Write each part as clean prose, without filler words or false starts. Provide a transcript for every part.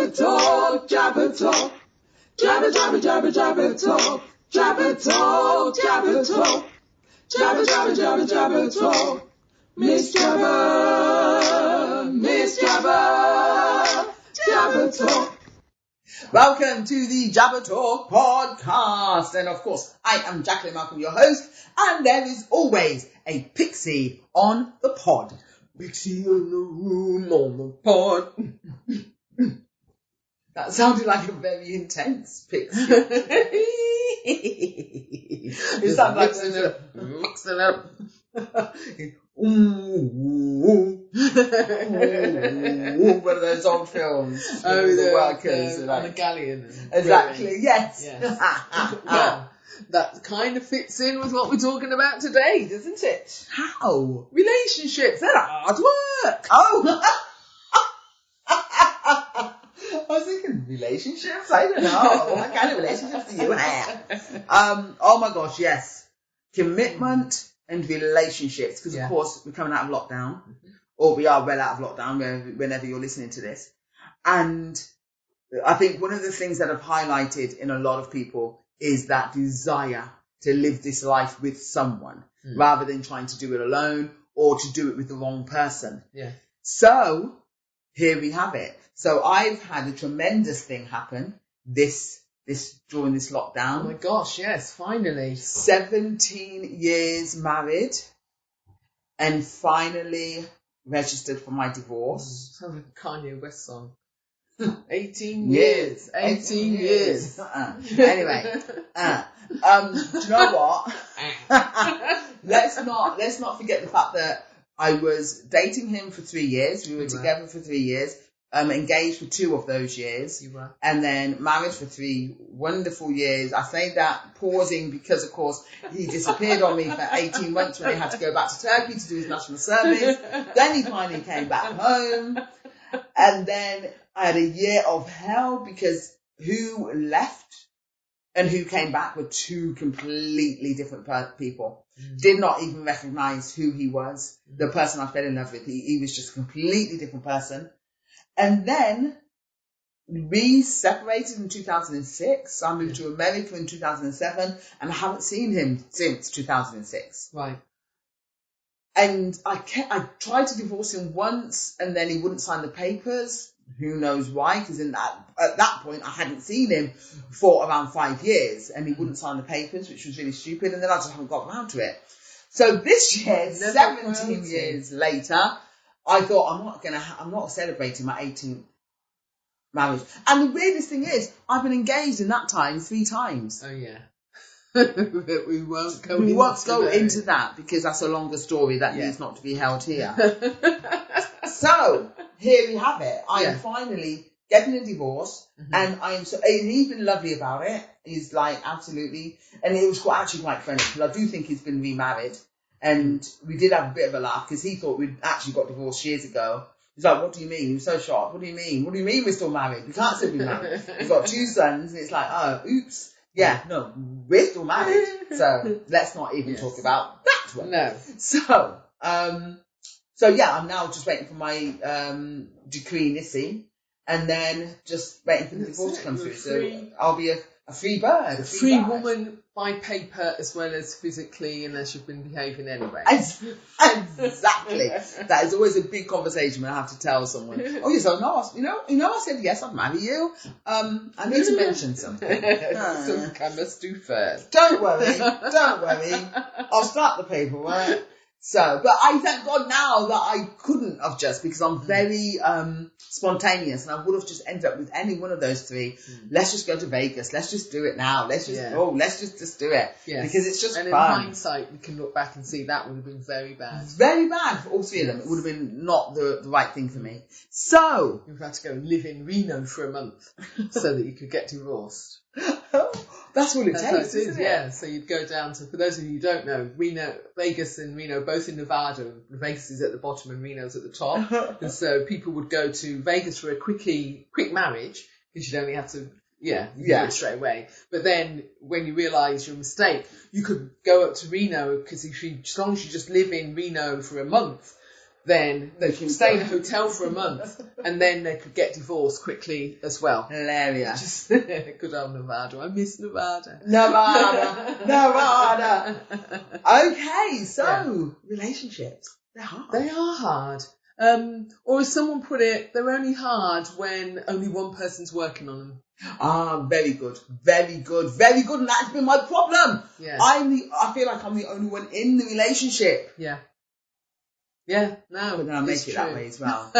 Jabber talk, jabber talk. Jabber, jabber, jabber, jabber talk. Jabber talk, jabber talk. Jabber, jabber, jabber, jabber talk. Miss Jabber, Miss Jabber, Jabber talk. Welcome to the Jabber Talk podcast. And of course, I am Jacqueline Malcolm, your host. And there is always a Pixie on the pod. Pixie in the room on the pod. That sounded like a very intense Pixie. It sounded like mixing up. One of those old films. The workers. On a galleon. Exactly, yes. Well, that kind of fits in with what we're talking about today, doesn't it? How? Relationships, they're hard work. Oh! I was thinking relationships. I don't know. What kind of relationships do you have? Oh my gosh, yes. Commitment and relationships. Because of course we're coming out of lockdown, or we are well out of lockdown whenever you're listening to this. And I think one of the things that I've highlighted in a lot of people is that desire to live this life with someone rather than trying to do it alone or to do it with the wrong person. Yeah. So here we have it. So I've had a tremendous thing happen this during this lockdown. Oh my gosh, yes, finally. 17 years married and finally registered for my divorce. Sounds like a Kanye West song. 18 years. 18 years. Anyway, do you know what? Let's not forget the fact that I was dating him for 3 years. We were together for 3 years. Engaged for 2 of those years. You were. And then married for 3 wonderful years. I say that pausing because, of course, he disappeared on me for 18 months when he had to go back to Turkey to do his national service. Then he finally came back home. And then I had a year of hell because who left and who came back were 2 completely different people. Did not even recognize who he was. The person I fell in love with, he was just a completely different person. And then we separated in 2006. I moved to America in 2007 and I haven't seen him since 2006. Right. And I tried to divorce him once and then he wouldn't sign the papers. Who knows why? Because at that point I hadn't seen him for around 5 years and he wouldn't sign the papers, which was really stupid. And then I just haven't got around to it. So this year, 17 years later, I thought I'm not celebrating my 18th marriage. And the weirdest thing is, I've been engaged in that time 3 times. Oh yeah. But we won't go into that because that's a longer story that needs not to be held here. So here we have it. I am finally getting a divorce, and and he's been lovely about it. He's like absolutely, and it was actually quite funny because I do think he's been remarried. And we did have a bit of a laugh because he thought we'd actually got divorced years ago. He's like, what do you mean? He was so shocked. What do you mean? What do you mean we're still married? We can't still be married. We've got 2 sons. And it's like, oh, oops. Yeah, no, we're still married. So let's not even talk about that one. No. So I'm now just waiting for my decree nisi and then just waiting for the divorce to come through. So I'll be a free bird. A free woman by paper as well as physically, unless you've been behaving anyway. Exactly. That is always a big conversation when I have to tell someone, oh yes, I know, I said yes, I'd marry you. I need to mention something. Something I must do first. Don't worry. I'll start the paperwork. So, but I thank God now that I couldn't have just because I'm very spontaneous and I would have just ended up with any one of those 3. Let's just go to Vegas. Let's just do it now. Let's just do it. Yes. Because it's just fun. And in hindsight, we can look back and see that would have been very bad. Very bad for all 3 of them. It would have been not the right thing for me. So. You've had to go and live in Reno for a month so that you could get divorced. That's all it takes, isn't it? Yeah, so you'd go down to, for those of you who don't know, Vegas and Reno, both in Nevada. Vegas is at the bottom and Reno's at the top. And so people would go to Vegas for a quick marriage, because you'd only have to, do it straight away. But then when you realise your mistake, you could go up to Reno, because as long as you just live in Reno for a month, then they could stay in a hotel for a month, and then they could get divorced quickly as well. Hilarious. Just good old Nevada. I miss Nevada. Nevada. Okay, so relationships, they're hard. They are hard. Or as someone put it, they're only hard when only one person's working on them. Very good, very good, very good, and that's been my problem. Yeah. I feel like I'm the only one in the relationship. Yeah. Yeah, no. But then I make it true. that way as well.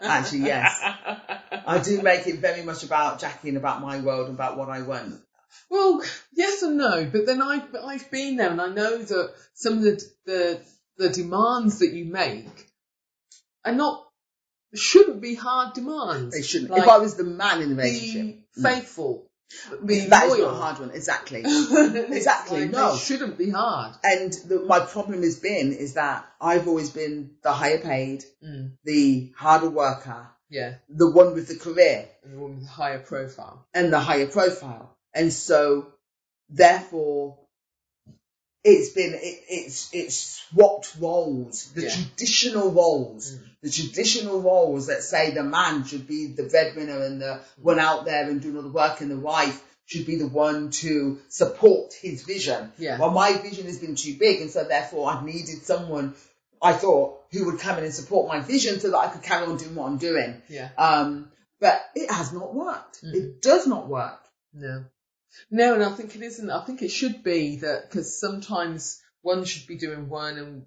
Actually, yes. I do make it very much about Jackie and about my world and about what I want. Well, yes and no, but then I've been there, and I know that some of the demands that you make shouldn't be hard demands. They shouldn't. Like, if I was the man in the relationship. Be faithful. Be that loyal. is not a hard one. Exactly. Exactly. Like, no. They shouldn't be hard. And my problem has been is that I've always been the higher paid, the harder worker, the one with the career, and the one with the higher profile, and so therefore it's swapped roles, the traditional roles. The traditional roles that say the man should be the breadwinner and the one out there and doing all the work, and the wife should be the one to support his vision. Yeah. Well, my vision has been too big, and so therefore I've needed someone, I thought, who would come in and support my vision so that I could carry on doing what I'm doing. Yeah. But it has not worked. It does not work. No, and I think it isn't. I think it should be that, because sometimes one should be doing one, and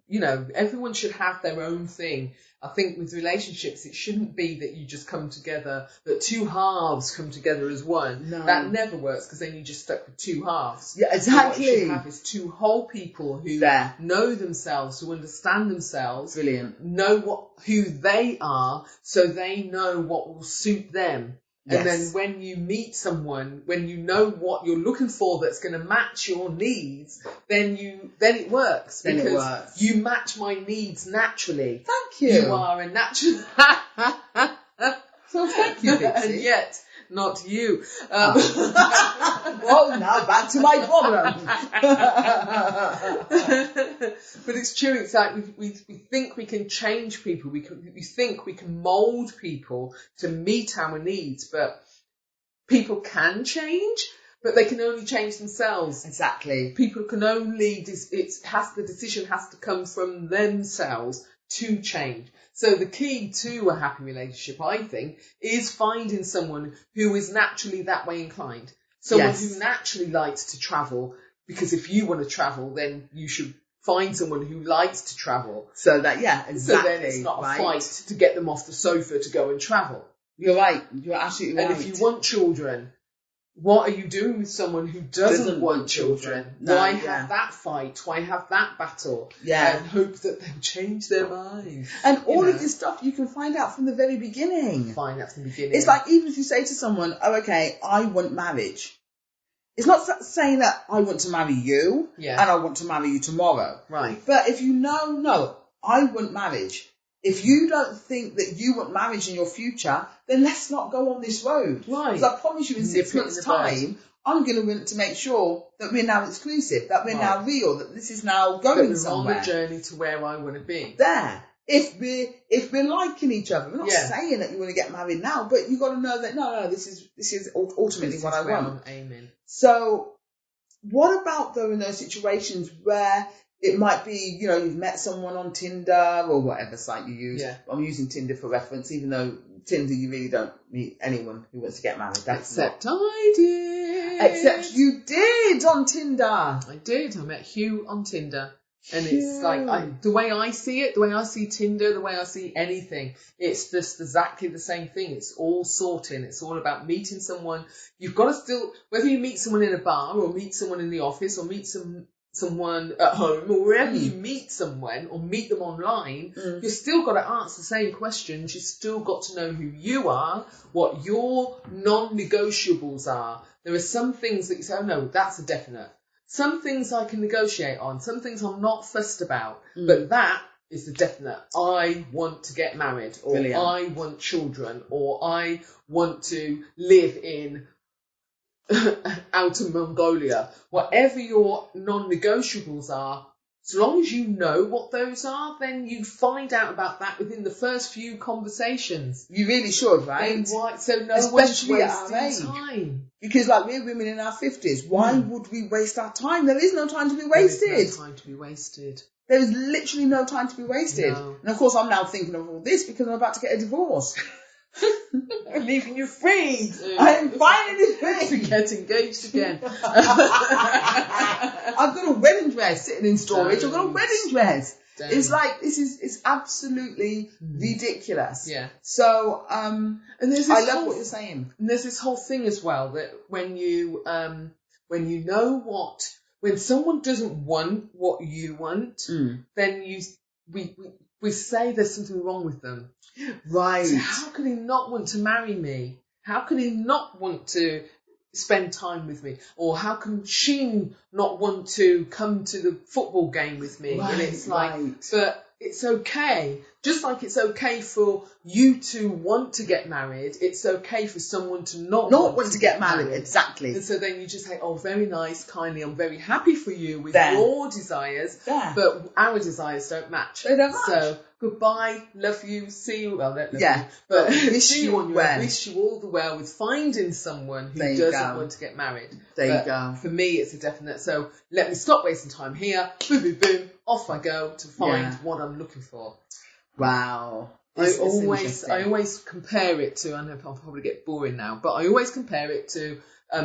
everyone should have their own thing. I think with relationships, it shouldn't be that you just come together, that two halves come together as one. No. That never works, because then you're just stuck with two halves. Yeah, exactly. What you should have is two whole people who know themselves, who understand themselves. Brilliant. Know who they are, so they know what will suit them. Yes. And then when you meet someone, when you know what you're looking for that's going to match your needs, then it works. Because you match my needs naturally. Thank you. You are a natural. So thank you, Dixie. And yet, not you. Well, now back to my problem. But it's true. It's like we think we can change people. We think we can mould people to meet our needs, but people can change, but they can only change themselves. Exactly. People can only the decision has to come from themselves to change. So the key to a happy relationship, I think, is finding someone who is naturally that way inclined. Someone who naturally likes to travel, because if you want to travel, then you should find someone who likes to travel. So that, exactly. So then it's not a fight to get them off the sofa to go and travel. You're right. You're absolutely right. And if you want children, what are you doing with someone who doesn't want children? No, Why have that fight? Why have that battle? Yeah. And hope that they'll change their mind. And all of this stuff you can find out from the very beginning. Find out from the beginning. It's like, even if you say to someone, oh, okay, I want marriage. It's not saying that I want to marry you and I want to marry you tomorrow. Right. But if you know, I want marriage. If you don't think that you want marriage in your future, then let's not go on this road. Right. Because I promise you in 6 months' time, I'm going to want to make sure that we're now exclusive, that we're now real, that this is now going somewhere. On the journey to where I want to be. There. If we're liking each other, we're not saying that you want to get married now, but you got to know that no, this is ultimately what I want. Amen. So, what about though in those situations where it might be, you've met someone on Tinder or whatever site you use. Yeah. I'm using Tinder for reference, even though Tinder you really don't meet anyone who wants to get married. Except I did. Except you did on Tinder. I did. I met Hugh on Tinder. And it's like, the way I see it, the way I see Tinder, the way I see anything, it's just exactly the same thing. It's all sorting. It's all about meeting someone. You've got to still, whether you meet someone in a bar or meet someone in the office or meet someone at home or wherever you meet someone or meet them online, you've still got to answer the same questions. You've still got to know who you are, what your non-negotiables are. There are some things that you say, oh no, that's a definite. Some things I can negotiate on. Some things I'm not fussed about. But that is the definite. I want to get married, or I want children, or I want to live in Outer Mongolia. Whatever your non-negotiables are, as long as you know what those are, then you find out about that within the first few conversations. You really should, right? So no Especially one's at our wasting age. time. Because like we're women in our 50s, why would we waste our time? There is no time to be wasted. There is no time to be wasted. There is literally no time to be wasted. No. And of course I'm now thinking of all this because I'm about to get a divorce. I'm leaving you free. I'm finally free. To get engaged again. I've got a wedding dress sitting in storage. I've got a wedding dress. Don't. It's like it's absolutely ridiculous. Yeah. So and there's this I love what you're saying. And there's this whole thing as well that when you know when someone doesn't want what you want, then we say there's something wrong with them. Right. So how can he not want to marry me? How can he not want to spend time with me? Or how can she not want to come to the football game with me? Right, and it's like, right. but it's okay. Just like it's okay for you to want to get married, it's okay for someone to not want to get married. Exactly. And so then you just say, oh, very nice, kindly, I'm very happy for you with There. your desires, but our desires don't match. They don't match. So goodbye, love you, see you. Well, don't love Yeah. you, but Wish see you you on your well. wish you all the well with finding someone who There you doesn't go. want to get married. There But you go. For me, it's a definite. So let me stop wasting time here. Boom, boom, boom. Off I go to find what I'm looking for. Wow. I It's always compare it to, I know I'll probably get boring now, but I always compare it to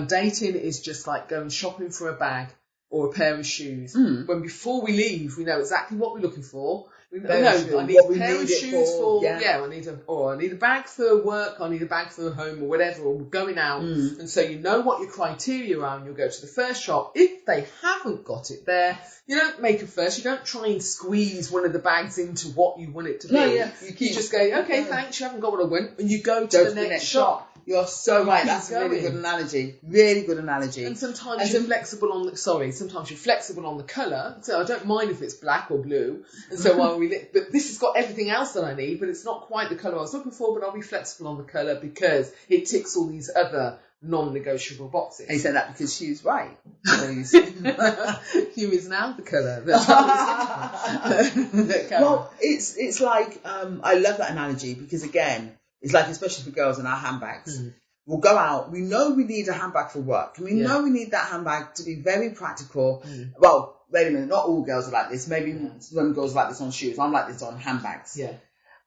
dating is just like going shopping for a bag or a pair of shoes. When before we leave, we know exactly what we're looking for. I need a pair of shoes for I need a bag for work, I need a bag for home or whatever, or we're going out. And so you know what your criteria are and you'll go to the first shop. If they haven't got it there, you don't make a fuss, you don't try and squeeze one of the bags into what you want it to be. No, yeah. You just go, okay, thanks, you haven't got what I want, and you go to the next shop. You're so right. That's a really good analogy. Really good analogy. And sometimes you're flexible on the colour. So I don't mind if it's black or blue. And so but this has got everything else that I need, but it's not quite the colour I was looking for, but I'll be flexible on the colour because it ticks all these other non-negotiable boxes. And you said that because she was right. Hue is now the colour. Well, it's like, I love that analogy because again, it's like, especially for girls in our handbags. We'll go out. We know we need a handbag for work. And we know we need that handbag to be very practical. Well, wait a minute. Not all girls are like this. Maybe some girls are like this on shoes. I'm like this on handbags. Yeah.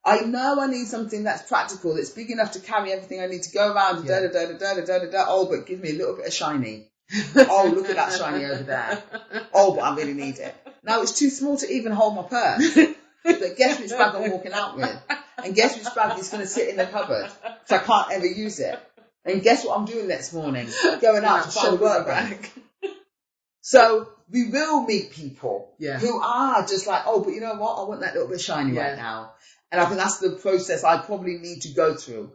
I know I need something that's practical, that's big enough to carry everything I need to go around. Oh, but give me a little bit of shiny. Oh, look at that shiny over there. Oh, but I really need it. Now it's too small to even hold my purse. But guess which bag I'm walking out with? And guess which bag is going to sit in the cupboard? So I can't ever use it. And guess what I'm doing next morning? Going out to find a work bag. So we will meet people who are just like, oh, but you know what? I want that little bit shiny right now. And I think that's the process I probably need to go through.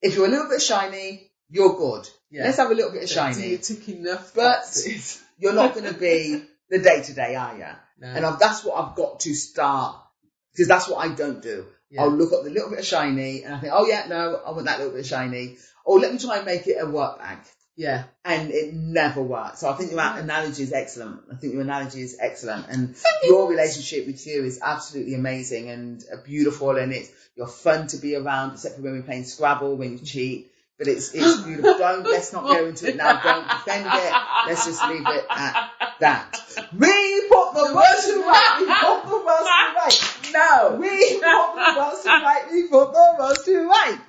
If you're a little bit shiny, you're good. Yeah. Let's have a little bit of shiny. Do you tick enough boxes? But you're not going to be the day-to-day, are you? No. And that's what I've got to start, because that's what I don't do. Yeah. I'll look at the little bit of shiny and I think, oh yeah, no, I want that little bit of shiny. Or let me try and make it a work bag. Yeah. And it never works. So I think your analogy is excellent. And your relationship with you is absolutely amazing and beautiful. And you're fun to be around, except for when we're playing Scrabble, when you cheat. But it's beautiful. Let's not go into it now. Don't defend it. Let's just leave it at that. We put the words to right. We put the words to right. No. We put the words to right. We put the words to right.